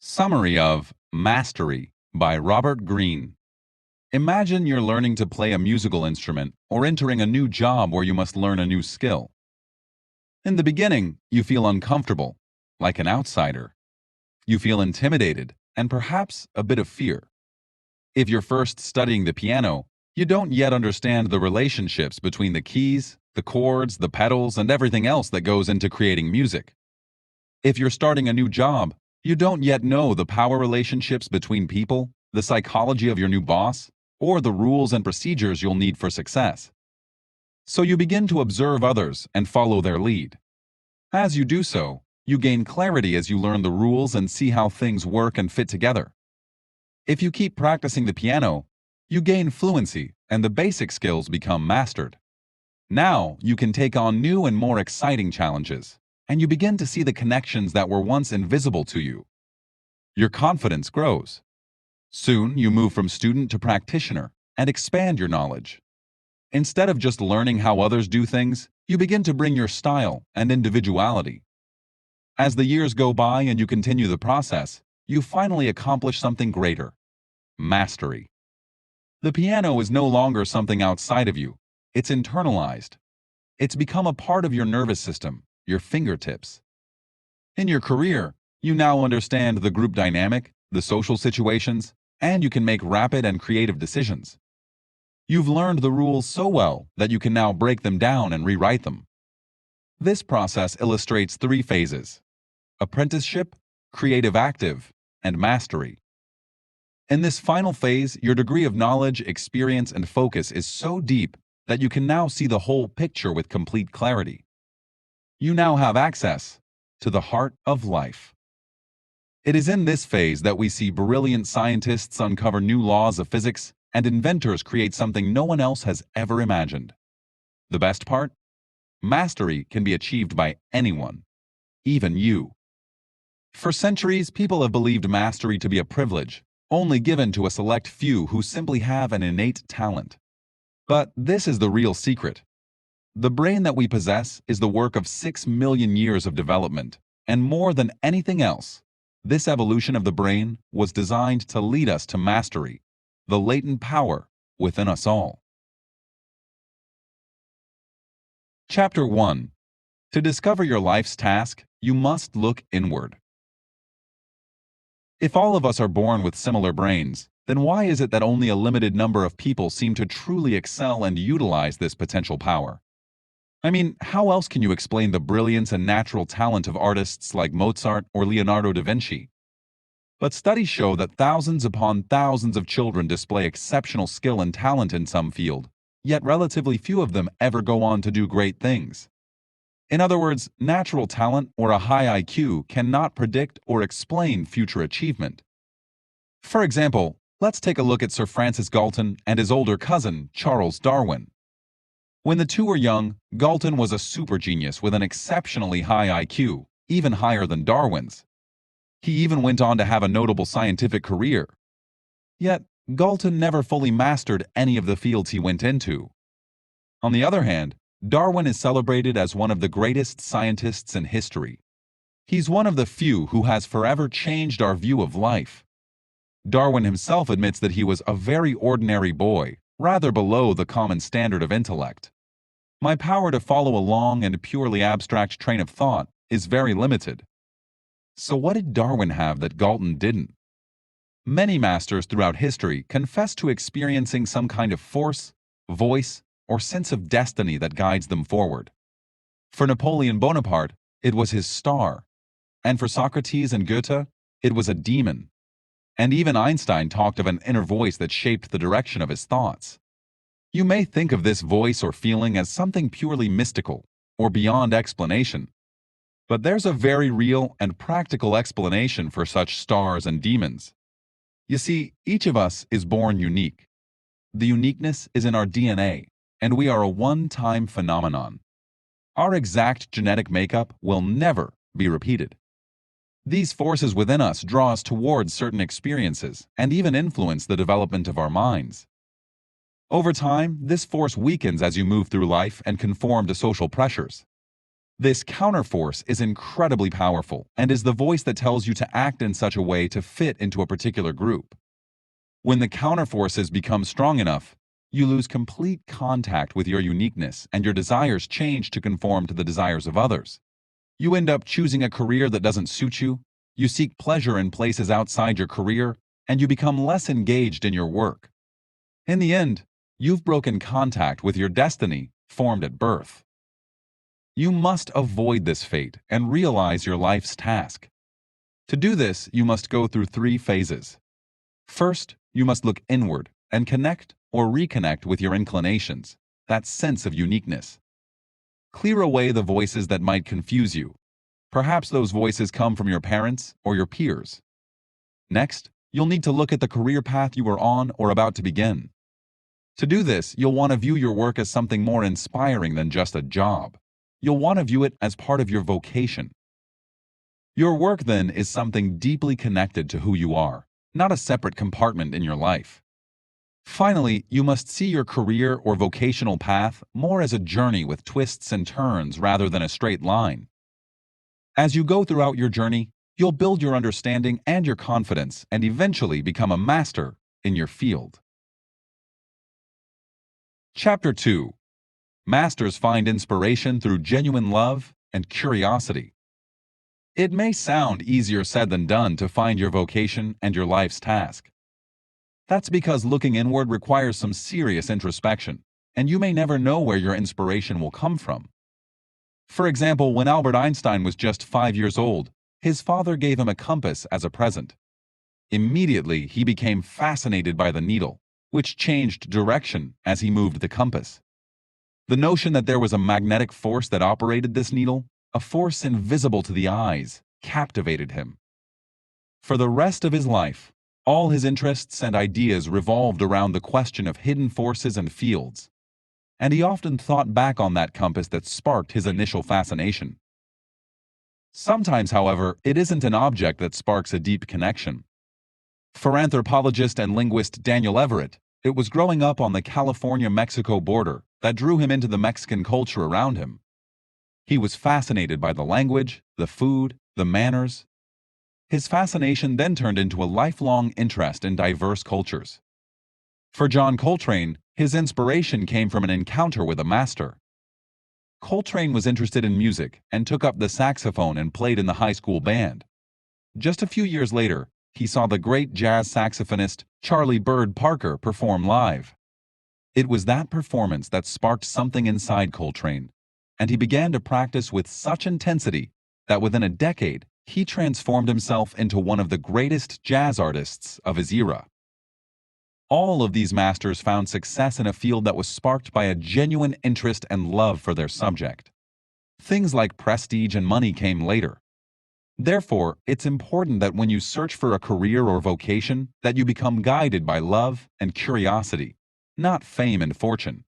Summary of Mastery by Robert Greene. Imagine you're learning to play a musical instrument or entering a new job where you must learn a new skill. In the beginning, you feel uncomfortable, like an outsider. You feel intimidated and perhaps a bit of fear. If you're first studying the piano, you don't yet understand the relationships between the keys, the chords, the pedals, and everything else that goes into creating music. If you're starting a new job, you don't yet know the power relationships between people, the psychology of your new boss, or the rules and procedures you'll need for success. So you begin to observe others and follow their lead. As you do so, you gain clarity as you learn the rules and see how things work and fit together. If you keep practicing the piano, you gain fluency and the basic skills become mastered. Now you can take on new and more exciting challenges, and you begin to see the connections that were once invisible to you. Your confidence grows. Soon you move from student to practitioner and expand your knowledge. Instead of just learning how others do things, you begin to bring your style and individuality. As the years go by and you continue the process, you finally accomplish something greater: mastery. The piano is no longer something outside of you, it's internalized. It's become a part of your nervous system, your fingertips. In your career, you now understand the group dynamic, the social situations, and you can make rapid and creative decisions. You've learned the rules so well that you can now break them down and rewrite them. This process illustrates three phases: apprenticeship, creative active, and mastery. In this final phase, your degree of knowledge, experience, and focus is so deep that you can now see the whole picture with complete clarity. You now have access to the heart of life. It is in this phase that we see brilliant scientists uncover new laws of physics and inventors create something no one else has ever imagined. The best part? Mastery can be achieved by anyone, even you. For centuries, people have believed mastery to be a privilege, only given to a select few who simply have an innate talent. But this is the real secret. The brain that we possess is the work of 6 million years of development, and more than anything else, this evolution of the brain was designed to lead us to mastery, the latent power within us all. Chapter 1. To discover your life's task, you must look inward. If all of us are born with similar brains, then why is it that only a limited number of people seem to truly excel and utilize this potential power? I mean, how else can you explain the brilliance and natural talent of artists like Mozart or Leonardo da Vinci? But studies show that thousands upon thousands of children display exceptional skill and talent in some field, yet relatively few of them ever go on to do great things. In other words, natural talent or a high IQ cannot predict or explain future achievement. For example, let's take a look at Sir Francis Galton and his older cousin, Charles Darwin. When the two were young, Galton was a super genius with an exceptionally high IQ, even higher than Darwin's. He even went on to have a notable scientific career. Yet, Galton never fully mastered any of the fields he went into. On the other hand, Darwin is celebrated as one of the greatest scientists in history. He's one of the few who has forever changed our view of life. Darwin himself admits that he was a very ordinary boy, rather below the common standard of intellect. My power to follow a long and purely abstract train of thought is very limited. So what did Darwin have that Galton didn't? Many masters throughout history confess to experiencing some kind of force, voice, or sense of destiny that guides them forward. For Napoleon Bonaparte, it was his star, and for Socrates and Goethe, it was a demon. And even Einstein talked of an inner voice that shaped the direction of his thoughts. You may think of this voice or feeling as something purely mystical or beyond explanation, but there's a very real and practical explanation for such stars and demons. You see, each of us is born unique. The uniqueness is in our DNA, and we are a one-time phenomenon. Our exact genetic makeup will never be repeated. These forces within us draw us towards certain experiences and even influence the development of our minds. Over time, this force weakens as you move through life and conform to social pressures. This counterforce is incredibly powerful and is the voice that tells you to act in such a way to fit into a particular group. When the counterforces become strong enough, you lose complete contact with your uniqueness and your desires change to conform to the desires of others. You end up choosing a career that doesn't suit you, you seek pleasure in places outside your career, and you become less engaged in your work. In the end, you've broken contact with your destiny formed at birth. You must avoid this fate and realize your life's task. To do this, you must go through 3 phases. First, you must look inward and connect or reconnect with your inclinations, that sense of uniqueness. Clear away the voices that might confuse you. Perhaps those voices come from your parents or your peers. Next, you'll need to look at the career path you are on or about to begin. To do this, you'll want to view your work as something more inspiring than just a job. You'll want to view it as part of your vocation. Your work, then, is something deeply connected to who you are, not a separate compartment in your life. Finally, you must see your career or vocational path more as a journey with twists and turns rather than a straight line. As you go throughout your journey, you'll build your understanding and your confidence and eventually become a master in your field. Chapter 2. Masters find inspiration through genuine love and curiosity. It may sound easier said than done to find your vocation and your life's task. That's because looking inward requires some serious introspection, and you may never know where your inspiration will come from. For example, when Albert Einstein was just 5 years old, his father gave him a compass as a present. Immediately, he became fascinated by the needle, which changed direction as he moved the compass. The notion that there was a magnetic force that operated this needle, a force invisible to the eyes, captivated him. For the rest of his life, all his interests and ideas revolved around the question of hidden forces and fields, and he often thought back on that compass that sparked his initial fascination. Sometimes, however, it isn't an object that sparks a deep connection. For anthropologist and linguist Daniel Everett, it was growing up on the California-Mexico border that drew him into the Mexican culture around him. He was fascinated by the language, the food, the manners. His fascination then turned into a lifelong interest in diverse cultures. For John Coltrane, his inspiration came from an encounter with a master. Coltrane was interested in music and took up the saxophone and played in the high school band. Just a few years later, he saw the great jazz saxophonist Charlie Bird Parker perform live. It was that performance that sparked something inside Coltrane, and he began to practice with such intensity that within a decade, he transformed himself into one of the greatest jazz artists of his era. All of these masters found success in a field that was sparked by a genuine interest and love for their subject. Things like prestige and money came later. Therefore, it's important that when you search for a career or vocation, that you become guided by love and curiosity, not fame and fortune.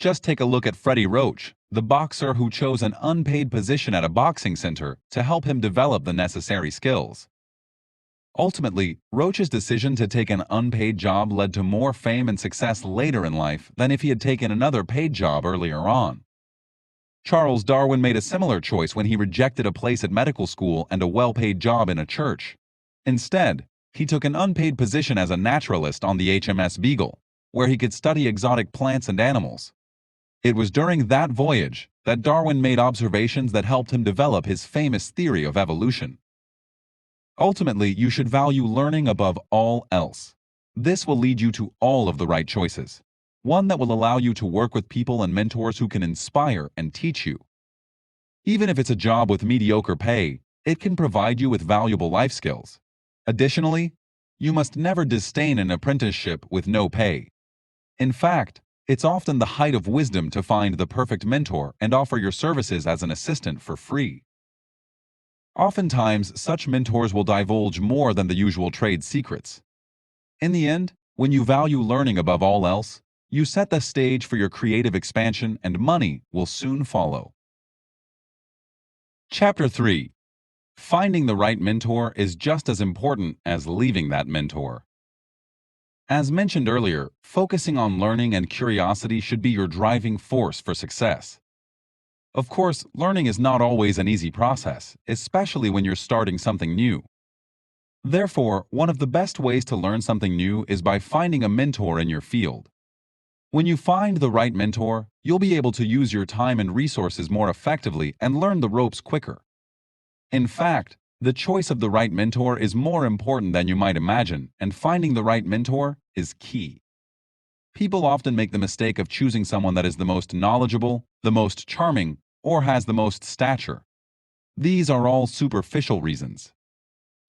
Just take a look at Freddie Roach, the boxer who chose an unpaid position at a boxing center to help him develop the necessary skills. Ultimately, Roach's decision to take an unpaid job led to more fame and success later in life than if he had taken another paid job earlier on. Charles Darwin made a similar choice when he rejected a place at medical school and a well-paid job in a church. Instead, he took an unpaid position as a naturalist on the HMS Beagle, where he could study exotic plants and animals. It was during that voyage that Darwin made observations that helped him develop his famous theory of evolution. Ultimately, you should value learning above all else. This will lead you to all of the right choices, one that will allow you to work with people and mentors who can inspire and teach you. Even if it's a job with mediocre pay, it can provide you with valuable life skills. Additionally, you must never disdain an apprenticeship with no pay. In fact, it's often the height of wisdom to find the perfect mentor and offer your services as an assistant for free. Oftentimes, such mentors will divulge more than the usual trade secrets. In the end, when you value learning above all else, you set the stage for your creative expansion and money will soon follow. Chapter 3. Finding the right mentor is just as important as leaving that mentor. As mentioned earlier, focusing on learning and curiosity should be your driving force for success. Of course, learning is not always an easy process, especially when you're starting something new. Therefore, one of the best ways to learn something new is by finding a mentor in your field. When you find the right mentor, you'll be able to use your time and resources more effectively and learn the ropes quicker. In fact, the choice of the right mentor is more important than you might imagine, and finding the right mentor is key. People often make the mistake of choosing someone that is the most knowledgeable, the most charming, or has the most stature. These are all superficial reasons.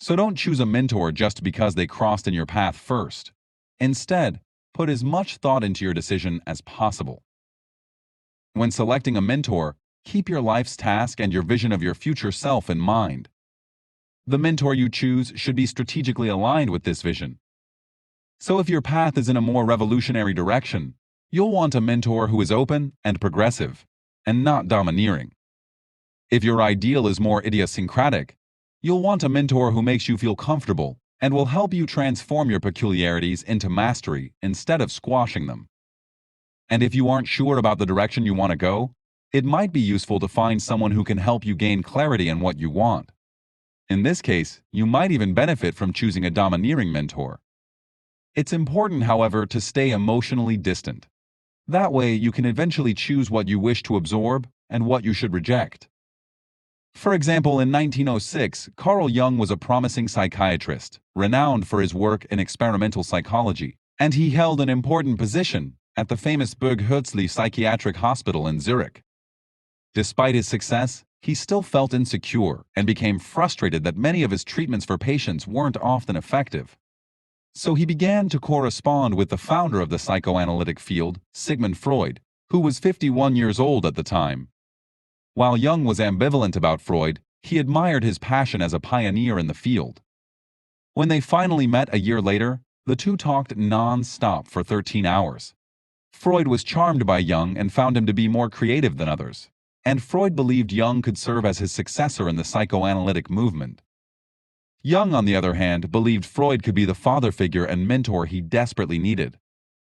So don't choose a mentor just because they crossed in your path first. Instead, put as much thought into your decision as possible. When selecting a mentor, keep your life's task and your vision of your future self in mind. The mentor you choose should be strategically aligned with this vision. So if your path is in a more revolutionary direction, you'll want a mentor who is open and progressive, and not domineering. If your ideal is more idiosyncratic, you'll want a mentor who makes you feel comfortable and will help you transform your peculiarities into mastery instead of squashing them. And if you aren't sure about the direction you want to go, it might be useful to find someone who can help you gain clarity in what you want. In this case, you might even benefit from choosing a domineering mentor. It's important, however, to stay emotionally distant. That way, you can eventually choose what you wish to absorb and what you should reject. For example, in 1906, Carl Jung was a promising psychiatrist, renowned for his work in experimental psychology, and he held an important position at the famous Burg Herzli Psychiatric Hospital in Zurich. Despite his success, he still felt insecure and became frustrated that many of his treatments for patients weren't often effective. So he began to correspond with the founder of the psychoanalytic field, Sigmund Freud, who was 51 years old at the time. While Jung was ambivalent about Freud, he admired his passion as a pioneer in the field. When they finally met a year later, the two talked non-stop for 13 hours. Freud was charmed by Jung and found him to be more creative than others, and Freud believed Jung could serve as his successor in the psychoanalytic movement. Jung, on the other hand, believed Freud could be the father figure and mentor he desperately needed.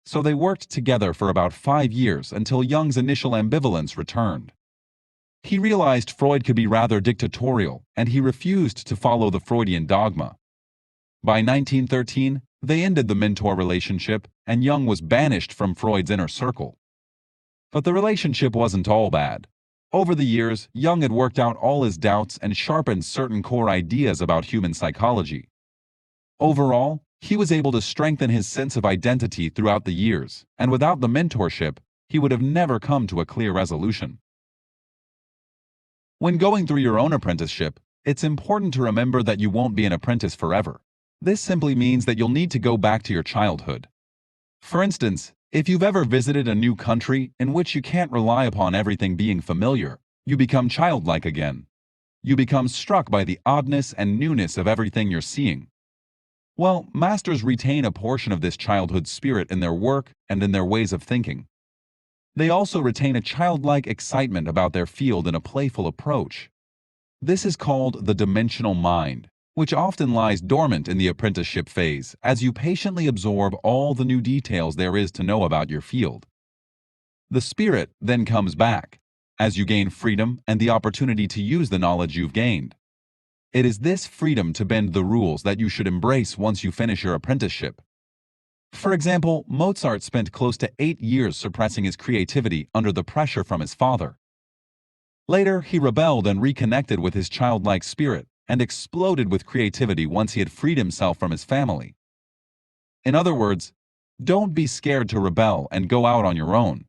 So they worked together for about 5 years until Jung's initial ambivalence returned. He realized Freud could be rather dictatorial, and he refused to follow the Freudian dogma. By 1913, they ended the mentor relationship, and Jung was banished from Freud's inner circle. But the relationship wasn't all bad. Over the years, Jung had worked out all his doubts and sharpened certain core ideas about human psychology. Overall, he was able to strengthen his sense of identity throughout the years, and without the mentorship, he would have never come to a clear resolution. When going through your own apprenticeship, it's important to remember that you won't be an apprentice forever. This simply means that you'll need to go back to your childhood. For instance, if you've ever visited a new country in which you can't rely upon everything being familiar, you become childlike again. You become struck by the oddness and newness of everything you're seeing. Well, masters retain a portion of this childhood spirit in their work and in their ways of thinking. They also retain a childlike excitement about their field and a playful approach. This is called the dimensional mind, which often lies dormant in the apprenticeship phase as you patiently absorb all the new details there is to know about your field. The spirit then comes back, as you gain freedom and the opportunity to use the knowledge you've gained. It is this freedom to bend the rules that you should embrace once you finish your apprenticeship. For example, Mozart spent close to 8 years suppressing his creativity under the pressure from his father. Later, he rebelled and reconnected with his childlike spirit and exploded with creativity once he had freed himself from his family. In other words, don't be scared to rebel and go out on your own.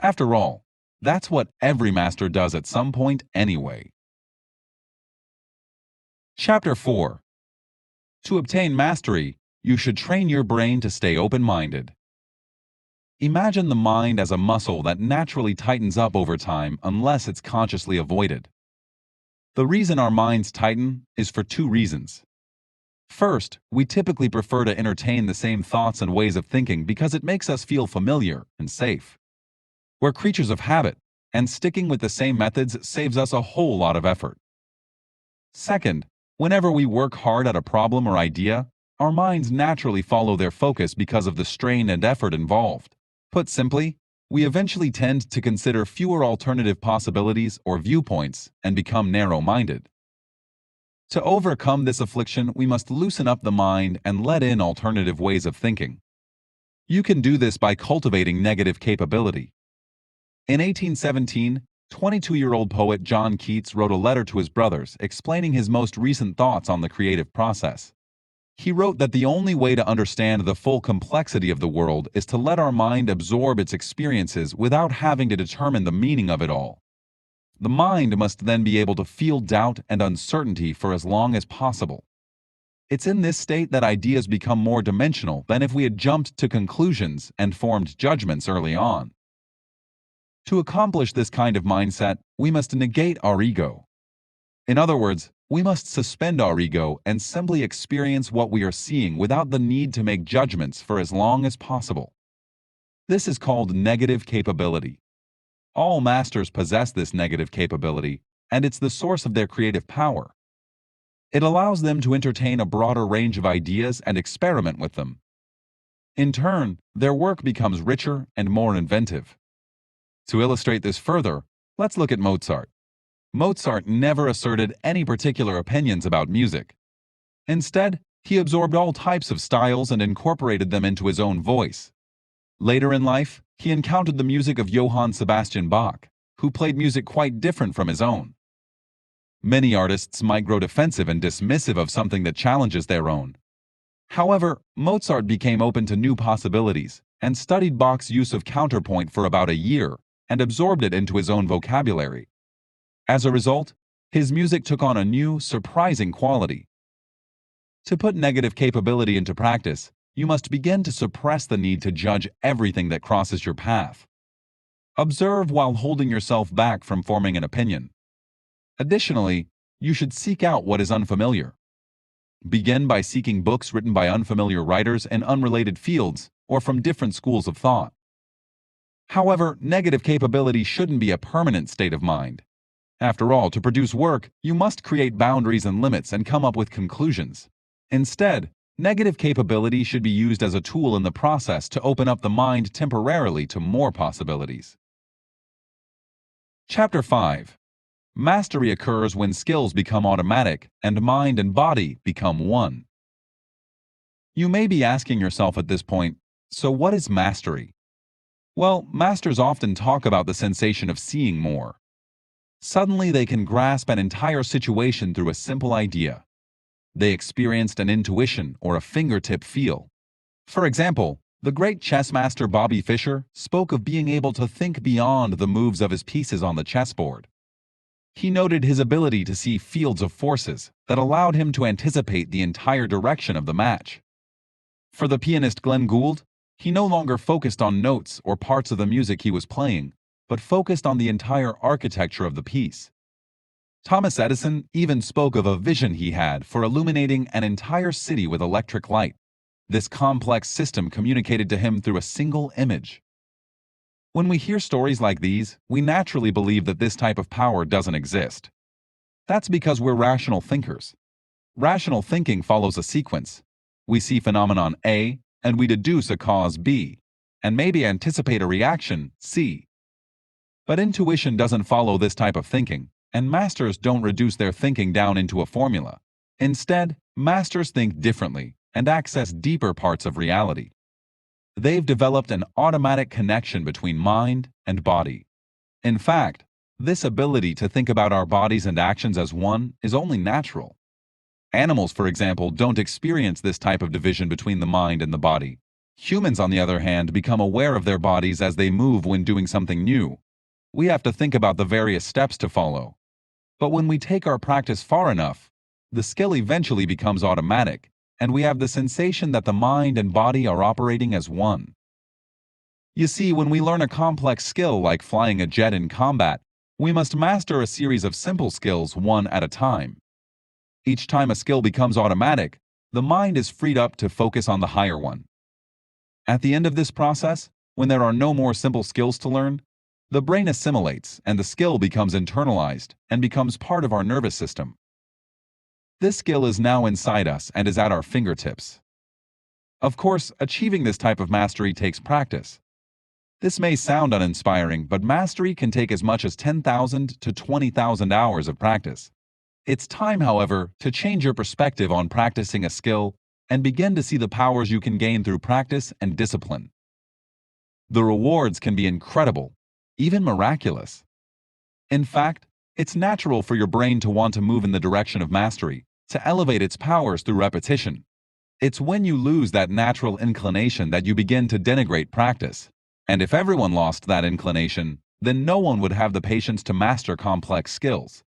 After all, that's what every master does at some point anyway. Chapter 4. To obtain mastery, you should train your brain to stay open-minded. Imagine the mind as a muscle that naturally tightens up over time unless it's consciously avoided. The reason our minds tighten is for 2 reasons. First, we typically prefer to entertain the same thoughts and ways of thinking because it makes us feel familiar and safe. We're creatures of habit, and sticking with the same methods saves us a whole lot of effort. Second, whenever we work hard at a problem or idea, our minds naturally follow their focus because of the strain and effort involved. Put simply, we eventually tend to consider fewer alternative possibilities or viewpoints and become narrow-minded. To overcome this affliction, we must loosen up the mind and let in alternative ways of thinking. You can do this by cultivating negative capability. In 1817, 22-year-old poet John Keats wrote a letter to his brothers explaining his most recent thoughts on the creative process. He wrote that the only way to understand the full complexity of the world is to let our mind absorb its experiences without having to determine the meaning of it all. The mind must then be able to feel doubt and uncertainty for as long as possible. It's in this state that ideas become more dimensional than if we had jumped to conclusions and formed judgments early on. To accomplish this kind of mindset, we must negate our ego. In other words, we must suspend our ego and simply experience what we are seeing without the need to make judgments for as long as possible. This is called negative capability. All masters possess this negative capability, and it's the source of their creative power. It allows them to entertain a broader range of ideas and experiment with them. In turn, their work becomes richer and more inventive. To illustrate this further, let's look at Mozart. Mozart never asserted any particular opinions about music. Instead, he absorbed all types of styles and incorporated them into his own voice. Later in life, he encountered the music of Johann Sebastian Bach, who played music quite different from his own. Many artists might grow defensive and dismissive of something that challenges their own. However, Mozart became open to new possibilities and studied Bach's use of counterpoint for about a year and absorbed it into his own vocabulary. As a result, his music took on a new, surprising quality. To put negative capability into practice, you must begin to suppress the need to judge everything that crosses your path. Observe while holding yourself back from forming an opinion. Additionally, you should seek out what is unfamiliar. Begin by seeking books written by unfamiliar writers in unrelated fields or from different schools of thought. However, negative capability shouldn't be a permanent state of mind. After all, to produce work, you must create boundaries and limits and come up with conclusions. Instead, negative capability should be used as a tool in the process to open up the mind temporarily to more possibilities. Chapter 5. Mastery occurs when skills become automatic and mind and body become one. You may be asking yourself at this point, so what is mastery? Well, masters often talk about the sensation of seeing more. Suddenly they can grasp an entire situation through a simple idea. They experienced an intuition or a fingertip feel. For example, the great chess master Bobby Fischer spoke of being able to think beyond the moves of his pieces on the chessboard. He noted his ability to see fields of forces that allowed him to anticipate the entire direction of the match. For the pianist Glenn Gould, he no longer focused on notes or parts of the music he was playing, but focused on the entire architecture of the piece. Thomas Edison even spoke of a vision he had for illuminating an entire city with electric light. This complex system communicated to him through a single image. When we hear stories like these, we naturally believe that this type of power doesn't exist. That's because we're rational thinkers. Rational thinking follows a sequence. We see phenomenon A, and we deduce a cause B, and maybe anticipate a reaction C. But intuition doesn't follow this type of thinking, and masters don't reduce their thinking down into a formula. Instead, masters think differently and access deeper parts of reality. They've developed an automatic connection between mind and body. In fact, this ability to think about our bodies and actions as one is only natural. Animals, for example, don't experience this type of division between the mind and the body. Humans, on the other hand, become aware of their bodies as they move when doing something new. We have to think about the various steps to follow. But when we take our practice far enough, the skill eventually becomes automatic, and we have the sensation that the mind and body are operating as one. You see, when we learn a complex skill like flying a jet in combat, we must master a series of simple skills one at a time. Each time a skill becomes automatic, the mind is freed up to focus on the higher one. At the end of this process, when there are no more simple skills to learn, the brain assimilates and the skill becomes internalized and becomes part of our nervous system. This skill is now inside us and is at our fingertips. Of course, achieving this type of mastery takes practice. This may sound uninspiring, but mastery can take as much as 10,000 to 20,000 hours of practice. It's time, however, to change your perspective on practicing a skill and begin to see the powers you can gain through practice and discipline. The rewards can be incredible, even miraculous. In fact, it's natural for your brain to want to move in the direction of mastery, to elevate its powers through repetition. It's when you lose that natural inclination that you begin to denigrate practice. And if everyone lost that inclination, then no one would have the patience to master complex skills.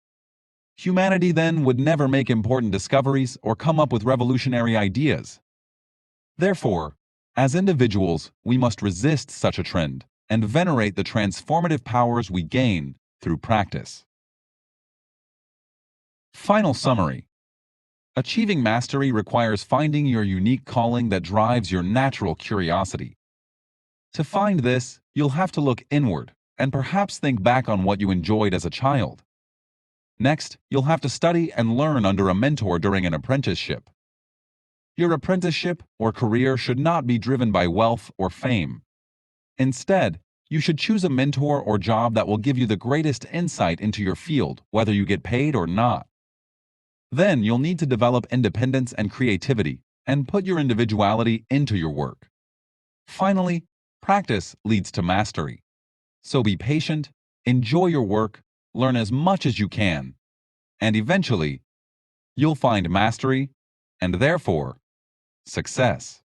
Humanity then would never make important discoveries or come up with revolutionary ideas. Therefore, as individuals, we must resist such a trend and venerate the transformative powers we gain through practice. Final summary. Achieving mastery requires finding your unique calling that drives your natural curiosity. To find this, you'll have to look inward and perhaps think back on what you enjoyed as a child. Next, you'll have to study and learn under a mentor during an apprenticeship. Your apprenticeship or career should not be driven by wealth or fame. Instead, you should choose a mentor or job that will give you the greatest insight into your field, whether you get paid or not. Then you'll need to develop independence and creativity and put your individuality into your work. Finally, practice leads to mastery. So be patient, enjoy your work, learn as much as you can, and eventually, you'll find mastery and therefore, success.